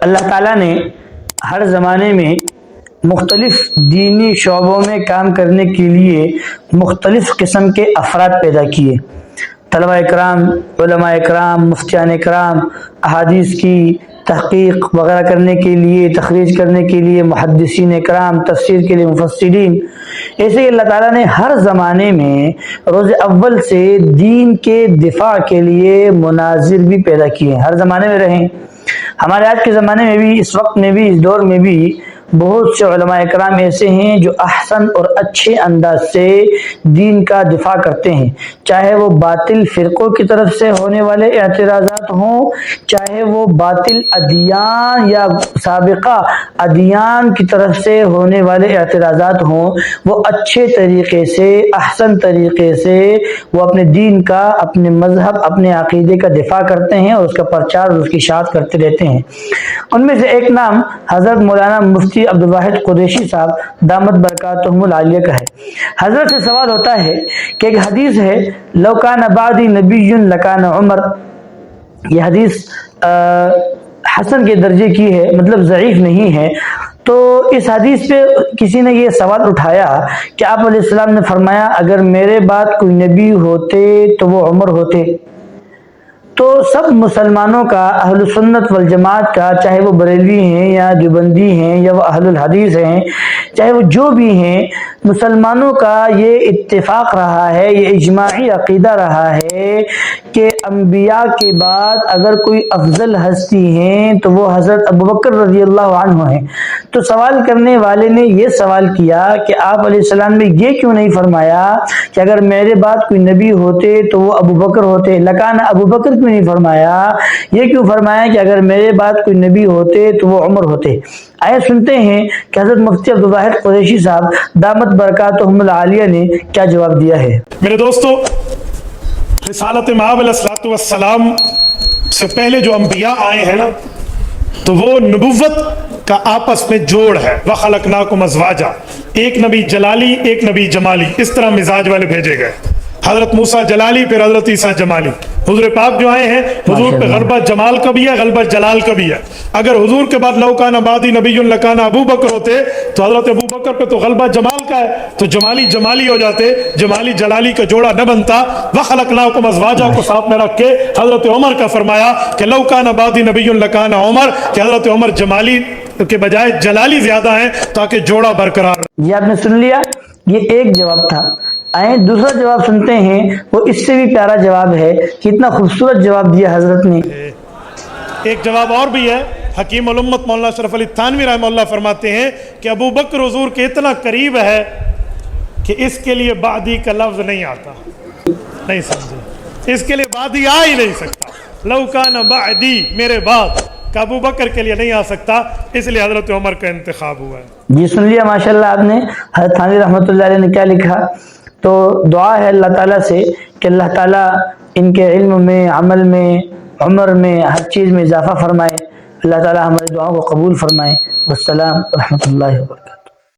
اللہ تعالیٰ نے ہر زمانے میں مختلف دینی شعبوں میں کام کرنے کے لیے مختلف قسم کے افراد پیدا کیے۔ طلباء اکرام، علماء اکرام، مفتیان اکرام، احادیث کی تحقیق وغیرہ کرنے کے لیے، تخریج کرنے کے لیے محدثین اکرام، تفسیر کے لیے مفسرین۔ ایسے ہی اللہ تعالیٰ نے ہر زمانے میں روز اول سے دین کے دفاع کے لیے مناظر بھی پیدا کیے، ہر زمانے میں رہیں۔ ہمارے آج کے زمانے میں بھی، اس وقت میں بھی، اس دور میں بھی بہت سے علماء اکرام ایسے ہیں جو احسن اور اچھے انداز سے دین کا دفاع کرتے ہیں، چاہے وہ باطل فرقوں کی طرف سے ہونے والے اعتراضات ہوں، چاہے وہ باطل ادیان یا سابقہ ادیان کی طرف سے ہونے والے اعتراضات ہوں، وہ اچھے طریقے سے، احسن طریقے سے وہ اپنے دین کا، اپنے مذہب، اپنے عقیدے کا دفاع کرتے ہیں اور اس کا پرچار اور اس کی اشاعت کرتے رہتے ہیں۔ ان میں سے ایک نام حضرت مولانا مفتی عبدالواحد قریشی صاحب دامت برکاتہم العالیہ کا ہے۔ حضرت سے سوال ہوتا ہے کہ ایک حدیث ہے لو کان بعدی نبی لکان عمر، یہ حدیث حسن کے درجے کی ہے، مطلب ضعیف نہیں ہے۔ تو اس حدیث پہ کسی نے یہ سوال اٹھایا کہ آپ علیہ السلام نے فرمایا اگر میرے بعد کوئی نبی ہوتے تو وہ عمر ہوتے۔ تو سب مسلمانوں کا، اہل سنت والجماعت کا، چاہے وہ بریلوی ہیں یا دیوبندی ہیں یا وہ اہل الحدیث ہیں، چاہے وہ جو بھی ہیں، مسلمانوں کا یہ اتفاق رہا ہے، یہ اجماعی عقیدہ رہا ہے کہ انبیاء کے بعد اگر کوئی افضل ہستی ہیں تو وہ حضرت ابوبکر رضی اللہ عنہ ہیں۔ تو سوال کرنے والے نے یہ سوال کیا کہ آپ علیہ السلام نے یہ کیوں نہیں فرمایا کہ اگر میرے بعد کوئی نبی ہوتے تو وہ ابوبکر ہوتے، لکان ابوبکر کیوں نہیں فرمایا؟ یہ کیوں فرمایا کہ اگر میرے بعد کوئی نبی ہوتے تو وہ عمر ہوتے؟ آئے سنتے ہیں کہ حضرت مفتی عبدالواحد قریشی صاحب دامت برکاتہم العالیہ نے کیا جواب دیا ہے۔ میرے دوستو، رسالت مآب علیہ السلام سے پہلے جو انبیاء آئے ہیں نا، تو وہ نبوت کا آپس میں جوڑ ہے۔ وَخَلَقْنَاكُمْ أَزْوَاجًا، ایک نبی جلالی، ایک نبی جمالی، اس طرح مزاج والے بھیجے گئے۔ حضرت موسیٰ جلالی، پھر حضرت عیسیٰ جمالی۔ حضور پاک جو آئے ہیں، حضور پہ غلبہ جمال کا بھی ہے، غلبہ جلال کا بھی ہے۔ اگر حضور کے بعد لو کان بعدی نبی لکان ابو بکر ہوتے تو حضرت ابو بکر پہ تو غلبہ جمال کا ہے، تو جمالی جمالی ہو جاتے، جمالی جلالی کا جوڑا نہ بنتا۔ وَخَلَقْنَاكُمْ أَزْوَاجًا کو ساتھ میں رکھ کے حضرت عمر کا فرمایا کہ لو کان بعدی نبی لکان عمر، کہ حضرت عمر جمالی کے بجائے جلالی زیادہ ہیں تاکہ جوڑا برقرار رہے۔ یہ آپ نے سن لیا، یہ ایک جواب تھا۔ آئیں دوسرا جواب سنتے ہیں، وہ اس سے بھی پیارا جواب ہے، کتنا خوبصورت جواب دیا حضرت نے۔ ایک جواب اور بھی ہے، حکیم الامت مولانا اشرف علی تھانوی رحمہ اللہ فرماتے ہیں کہ ابو بکر حضور کے اتنا قریب ہے کہ اس کے لیے بعدی کا لفظ نہیں آتا، نہیں سمجھے، اس کے لیے بعدی آ ہی نہیں سکتا۔ لو کان بعدی، میرے بعد، کہ ابو بکر کے لیے نہیں آ سکتا، اس لیے حضرت عمر کا انتخاب ہوا ہے۔ جی سن لیا ماشاءاللہ آپ نے، حضرت تھانوی رحمۃ اللہ علیہ نے کیا لکھا۔ تو دعا ہے اللہ تعالیٰ سے کہ اللہ تعالیٰ ان کے علم میں، عمل میں، عمر میں، ہر چیز میں اضافہ فرمائے۔ اللہ تعالیٰ ہماری دعاؤں کو قبول فرمائے۔ والسلام ورحمۃ اللہ وبرکاتہ۔